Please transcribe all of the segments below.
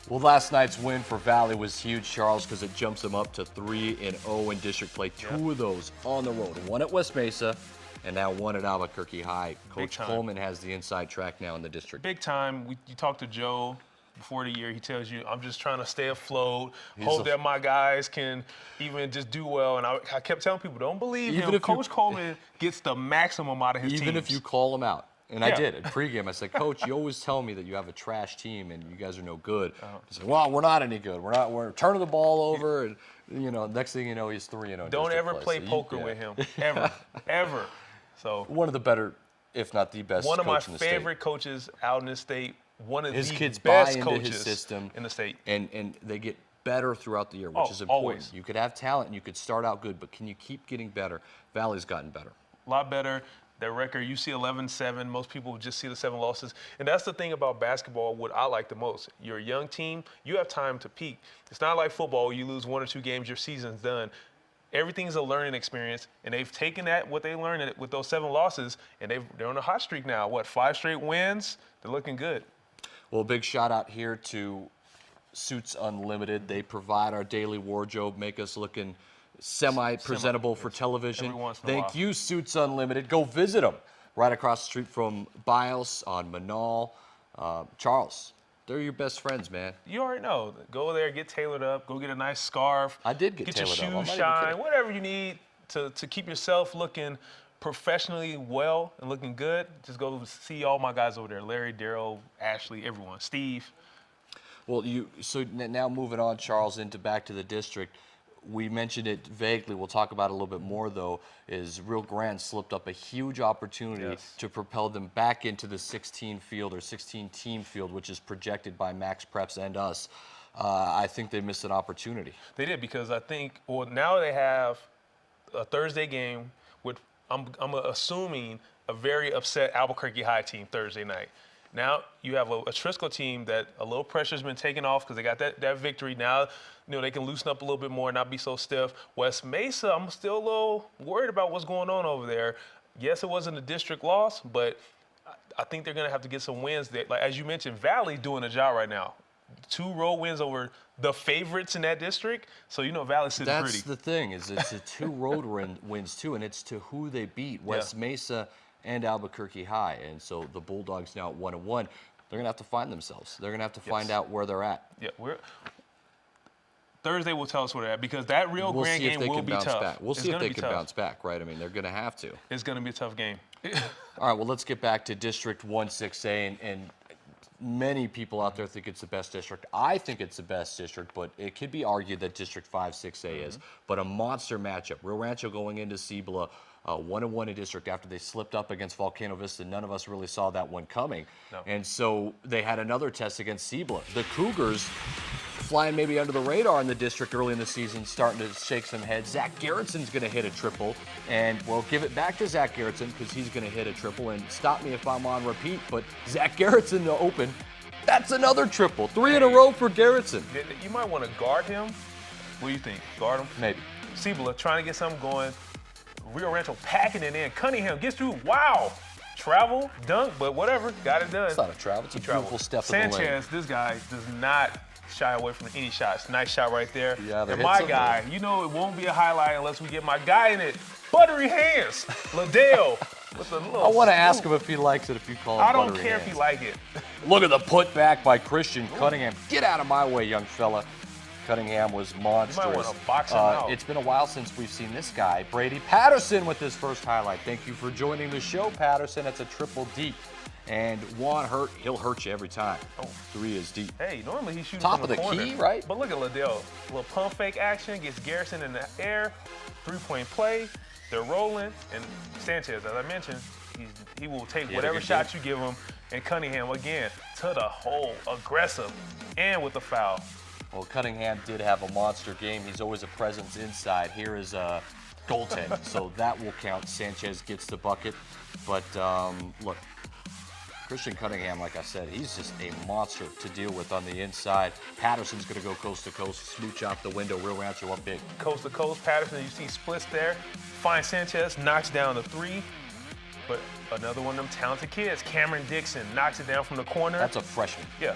Well, last night's win for Valley was huge, Charles, because it jumps them up to 3-0 in district play. Two of those on the road. One at West Mesa and now one at Albuquerque High. Coach Coleman has the inside track now in the district. Big time. You talked to Joe before the year. He tells you, I'm just trying to stay afloat, hope that my guys can even just do well. And I kept telling people, don't believe him. Coach Coleman gets the maximum out of his team. Even if you call him out. And I did. At pregame, I said, Coach, you always tell me that you have a trash team and you guys are no good. He said, well, we're not any good. We're turning the ball over. And, you know, next thing you know, he's 3-0. Don't ever play poker with him. Ever. Ever. So one of the better, if not the best, one of my favorite coaches out in the state. One of his kids best buy into his system in the state. And they get better throughout the year, which is important. Always. You could have talent and you could start out good, but can you keep getting better? Valley's gotten better. A lot better. Their record, you see 11-7. Most people just see the 7 losses. And that's the thing about basketball, what I like the most. You're a young team. You have time to peak. It's not like football. You lose 1 or 2 games, your season's done. Everything's a learning experience. And they've taken that, what they learned with those 7 losses, and they're on a hot streak now. What, 5 straight wins? They're looking good. Well, big shout out here to Suits Unlimited. They provide our daily wardrobe, make us looking semi-presentable for television. Thank you, Suits Unlimited. Go visit them right across the street from Bios on Manal. Charles, they're your best friends, man. You already know. Go there, get tailored up, go get a nice scarf. I did get tailored up. Get your shoes shine, whatever you need to keep yourself looking professionally well and looking good. Just go see all my guys over there, Larry, Daryl, Ashley, everyone, Steve. Well, so now moving on, Charles, back to the district. We mentioned it vaguely. We'll talk about it a little bit more, though, is Rio Grande slipped up a huge opportunity to propel them back into the 16 field or 16-team field, which is projected by Max Preps and us. I think they missed an opportunity. They did, because I think, well, now they have a Thursday game with, I'm assuming, a very upset Albuquerque High team Thursday night. Now you have a Trisco team that a little pressure's been taken off because they got that victory. Now, you know, they can loosen up a little bit more and not be so stiff. West Mesa, I'm still a little worried about what's going on over there. Yes, it wasn't a district loss, but I think they're going to have to get some wins there. Like, as you mentioned, Valley doing a job right now. 2 road wins over the favorites in that district. So, you know, Valley sitting pretty. That's the thing, is it's a 2 road wins, too, and it's to who they beat, West Mesa and Albuquerque High. And so the Bulldogs now at 1-1. They're going to have to find themselves. They're going to have to find out where they're at. Yeah, Thursday will tell us where they're at, because that Rio Grande game will be tough. We'll see if they can bounce back, right? I mean, they're going to have to. It's going to be a tough game. All right, well, let's get back to District 1-6A, and many people out there think it's the best district. I think it's the best district, but it could be argued that District 5-6A is. But a monster matchup. Rio Rancho going into Cibola, 1-1 in district after they slipped up against Volcano Vista. None of us really saw that one coming. No. And so they had another test against Cibola. The Cougars, flying maybe under the radar in the district early in the season, starting to shake some heads. Zach Garrettson's going to hit a triple, and we'll give it back to Zach Garrettson because he's going to hit a triple. And stop me if I'm on repeat, but Zach Garrettson to open, that's another triple. 3 in a row for Garrettson. You might want to guard him. What do you think? Guard him? Maybe. Cibola trying to get something going. Rio Rancho packing it in. Cunningham gets through. Wow. Travel, dunk, but whatever. Got it done. It's not a travel. It's a beautiful step in the lane. Sanchez, this guy does not shy away from any shots. Nice shot right there. Yeah, and my guy, you know it won't be a highlight unless we get my guy in it. Buttery hands. Liddell with a little I want to ask him if he likes it if you call him buttery buttery care hands. if he like it. Look at the putback by Christian Cunningham. Get out of my way, young fella. Cunningham was monstrous. You might want to box him out. It's been a while since we've seen this guy. Brady Patterson with his first highlight. Thank you for joining the show, Patterson. It's a triple deep. And Juan he'll hurt you every time. 3 is deep. Hey, normally he's shooting top from of the corner. key, right? But look at Liddell. A little pump fake action, gets Garrison in the air, 3-point play. They're rolling, and Sanchez, as I mentioned, he will take whatever shot you give him. And Cunningham, again, to the hole, aggressive, and with the foul. Well, Cunningham did have a monster game. He's always a presence inside. Here is a goaltend, so that will count. Sanchez gets the bucket. But, look, Christian Cunningham, like I said, he's just a monster to deal with on the inside. Patterson's going to go coast to coast, smooch out the window. Rio Rancho up big. Coast to coast, Patterson, you see splits there. Finds Sanchez, knocks down the 3. But another one of them talented kids, Cameron Dixon, knocks it down from the corner. That's a freshman. Yeah.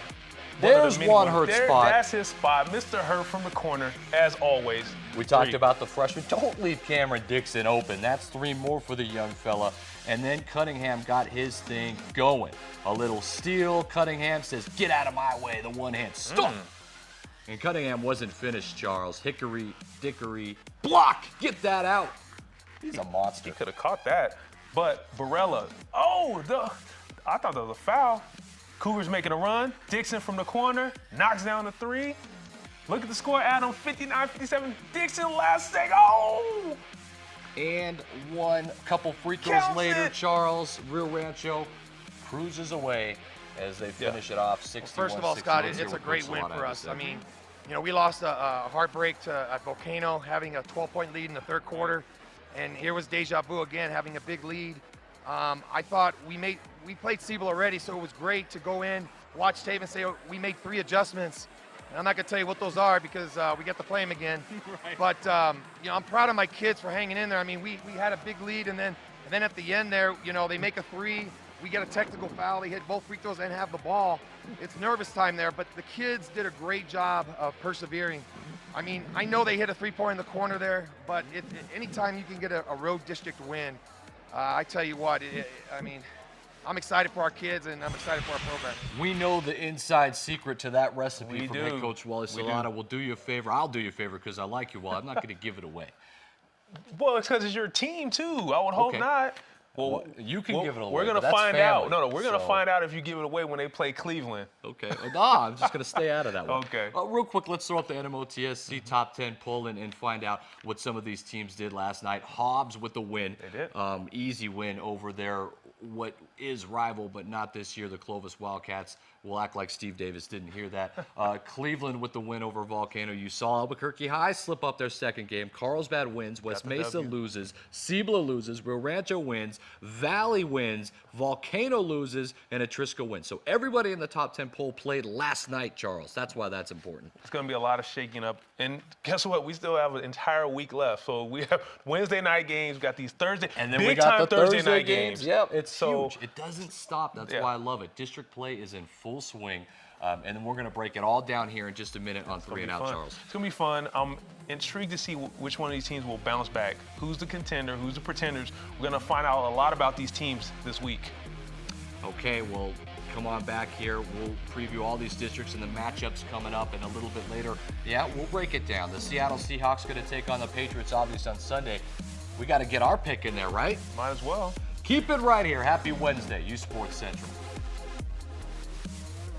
There's one Hurt spot. That's his spot. Mr. Hurt from the corner, as always. We talked about the freshman. Don't leave Cameron Dixon open. That's 3 more for the young fella. And then Cunningham got his thing going. A little steal. Cunningham says, get out of my way. The one hand. Stop. And Cunningham wasn't finished, Charles. Hickory, dickory, block. Get that out. He's a monster. He could have caught that. But Barella, I thought that was a foul. Cougars making a run. Dixon from the corner, knocks down the 3. Look at the score, Adam, 59-57. Dixon last second. Oh! And one couple free throws later, Charles, Rio Rancho cruises away as they finish it off 61-61. First of all, Scott, it's a great win for us. I mean, you know, we lost a heartbreak at Volcano, having a 12-point lead in the 3rd quarter. And here was deja vu again, having a big lead. I thought we played Siebel already, so it was great to go in, watch tape, and say, oh, we made 3 adjustments. And I'm not going to tell you what those are because we get to play them again. Right. But, you know, I'm proud of my kids for hanging in there. I mean, we had a big lead, and then at the end there, you know, they make a 3. We get a technical foul. They hit both free throws and have the ball. It's nervous time there, but the kids did a great job of persevering. I mean, I know they hit a 3-point in the corner there, but anytime you can get a road district win, I tell you what, I mean, I'm excited for our kids and I'm excited for our program. We know the inside secret to that recipe from head coach Wally We Solana. We'll do you a favor. I'll do you a favor because I like you, Wally. I'm not going to give it away. Well, it's because it's your team, too. I would hope not. Well, you can give it away. We're going to find out. No, we're going to find out if you give it away when they play Cleveland. Okay. No, I'm just going to stay out of that one. Okay. Real quick, let's throw up the NMOTSC top 10 poll and find out what some of these teams did last night. Hobbs with the win. They did. Easy win over their what is rival, but not this year, the Clovis Wildcats. We'll act like Steve Davis didn't hear that. Cleveland with the win over Volcano. You saw Albuquerque High slip up their 2nd game. Carlsbad wins. West Mesa loses. Cibola loses. Rio Rancho wins. Valley wins. Volcano loses. And Atrisco wins. So everybody in the top 10 poll played last night, Charles. That's why that's important. It's going to be a lot of shaking up. And guess what? We still have an entire week left. So we have Wednesday night games. We got these Thursday. And then we got the Thursday night games. Yep, it's so huge. It doesn't stop. That's why I love it. District play is in full swing. And then we're going to break it all down here in just a minute on 3 and Out, Charles. It's going to be fun. I'm intrigued to see which one of these teams will bounce back. Who's the contender? Who's the pretenders? We're going to find out a lot about these teams this week. Okay, well, come on back here. We'll preview all these districts and the matchups coming up, and a little bit later, we'll break it down. The Seattle Seahawks going to take on the Patriots, obviously, on Sunday. We got to get our pick in there, right? Might as well. Keep it right here. Happy Wednesday, uSports Central.